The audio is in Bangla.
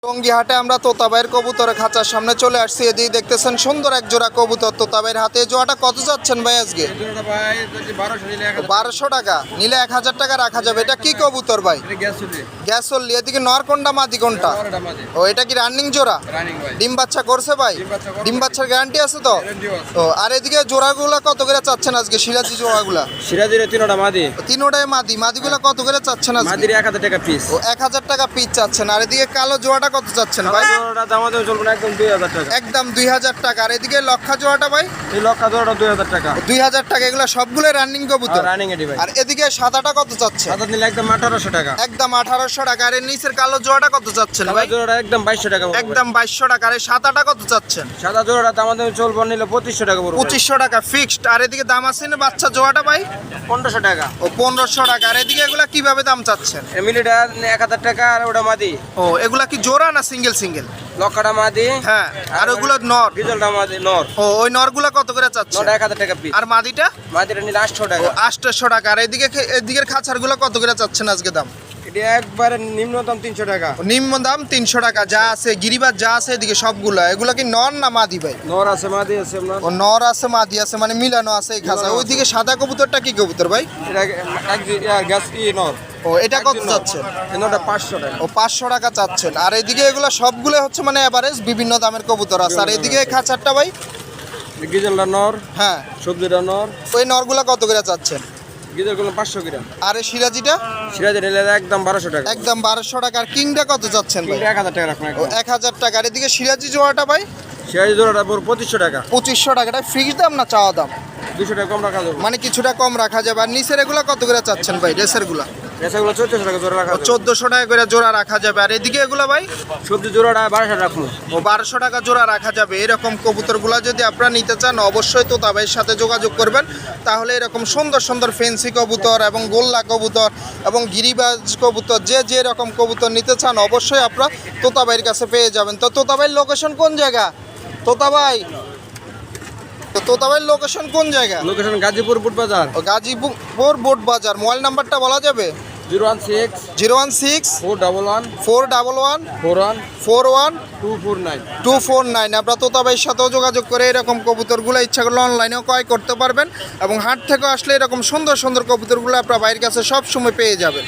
টঙ্গী হাটে আমরা তোতাবাইয়ের কবুতরের খাঁচার সামনে চলে আসছি। এদিকে দেখতেছেন সুন্দর এক জোড়া কবুতর তোতাবাইয়ের হাতে। এই জোড়াটা কত যাচ্ছেন ভাই আজকে? 1200 টাকা নিলে 1000 টাকা রাখা যাবে। এটা কি কবুতর ভাই? গ্যাসোলি। এদিকে নর কোনটা মাদি কোনটা? ও এটা কি রানিং জোড়া? ডিম বাচ্চা করছে ভাই? ডিম বাচ্চার গ্যারান্টি আছে তো? ও আর এদিকে জোড়াগুলো কত করে চাচ্ছেন আজকে? সিরাজি জোড়াগুলা সিরাজির তিনটা মাদি, তিনোটাই মাদি। মাদিগুলো কত করে চাচ্ছেন আজকে? মাদির 1000 টাকা পিস। ও 1000 টাকা পিস চাচ্ছেন। আর এদিকে কালো জোড়াটা কত চাচ্ছেন ভাই? জোড়াটা দামাদামি চলবে না, একদম 2000 টাকা। একদম 2000 টাকা। আর এদিকে লক্ষা জোড়াটা ভাই? এই লক্ষা জোড়াটা 2000 টাকা। 2000 টাকা। এগুলো সবগুলো রানিং কবুতর? রানিং এডি ভাই। আর এদিকে সাদাটা কত চাচ্ছে? সাদা নিলে একদম 1800 টাকা। একদম 1800 টাকা। আর এর নিচের কালো জোড়াটা কত চাচ্ছেন ভাই? জোড়াটা একদম 2200 টাকা। একদম 2200 টাকা। আর এই সাদাটা কত চাচ্ছেন? সাদা জোড়াটা দামাদামি চলবে নিলে 2500 টাকা পড়বে। 2500 টাকা ফিক্সড। আর এদিকে দাম আছে না বাচ্চা জোড়াটা ভাই? 1500 টাকা। ও 1500 টাকা। আর এদিকে এগুলা কিভাবে দাম চাচ্ছেন? এমিলিটা 1000 টাকা আর ওটা মাদি। ও এগুলা কি জোড়া না সিঙ্গেল সিঙ্গেল? লক্ষাটা মাদি। হ্যাঁ। আর ওগুলো নর? ডিজেলটা মাদি নর। ও ওই নরগুলা কত করে চাচ্ছেন? নরটা 1000 টাকা পিস। আর মাদিটা? মাদিটা নিলে 800 টাকা। 800 টাকা। আর এদিকের খাঁচারগুলো কত করে চাচ্ছেন আজকে দাম? এটা একবারে নিম্নতম 300 টাকা। নিম্ন দাম 300 টাকা। যা আছে গিরিবাজ যা আছে এদিকে সবগুলা, এগুলা কি নর না মাদি ভাই? নর আছে মাদি আছে আপনার। ও নর আছে মাদি আছে, মানে মিলানো আছে এই খাঁচা। ওইদিকে সাদা কবুতরটা কি কবুতর ভাই? এটা গ্যাস ই নর। ও এটা কত চাচ্ছেন? নরটা 500 টাকা। ও 500 টাকা চাচ্ছেন। আর এদিকে এগুলো সবগুলো হচ্ছে মানে এভারেজ বিভিন্ন দামের কবুতর আছে। আর এদিকে খাঁচারটা ভাই? গিজেলটা নর। হ্যাঁ। সবজিটা নর। ওই নরগুলা কত করে চাচ্ছেন? গিজেলগুলো 500 গ্রাম। আর এই সিরাজিটা? সিরাজের নিলে একদম 1200 টাকা। একদম 1200 টাকা। আর কিংটা কত চাচ্ছেন ভাই? 1000 টাকা রাখুন। ও 1000 টাকা। আর এদিকে সিরাজি জোড়াটা ভাই? সিরাজি জোড়াটা পুরো 2500 টাকা। 2500 টাকা। এটা ফিক্সড দাম না চাওয়া দাম? 200 টাকা কম রাখা যাবে। মানে কিছুটা কম রাখা যাবে। আর নিচের এগুলা কত করে চাচ্ছেন ভাই রেসের গুলা? এসেগুলো 1400 টাকা জোড়া রাখা যাবে। 1400 টাকা করে জোড়া রাখা যাবে। আর এদিকে এগুলা ভাই? সবজি জোড়াটা 1200 রাখুন। ও 1200 টাকা জোড়া রাখা যাবে। এরকম কবুতরগুলা যদি আপনারা নিতে চান অবশ্যই তোতাবাইয়ের সাথে যোগাযোগ করবেন। তাহলে এরকম সুন্দর সুন্দর ফেন্সি কবুতর এবং গোল্লা কবুতর এবং গিরিবাজ কবুতর যে রকম কবুতর নিতে চান অবশ্যই আপনারা তোতাবাইয়ের কাছে পেয়ে যাবেন। তো তোতাবাইয়ের লোকেশন কোন জায়গা? তোতাবাই তো তোতাবাইয়ের লোকেশন কোন জায়গা? লোকেশন গাজীপুর বুট বাজার। ও গাজীপুর বোট বাজার। মোবাইল নাম্বারটা বলা যাবে? 016 016 411 411 41 41 249। 249। আপনারা তোতাবাইয়ের সাথেও যোগাযোগ করে এরকম কবুতরগুলো ইচ্ছা করলে অনলাইনেও ক্রয় করতে পারবেন এবং হাট থেকে আসলে এরকম সুন্দর সুন্দর কবুতরগুলো আপনার বাইরের কাছে সব সময় পেয়ে যাবেন।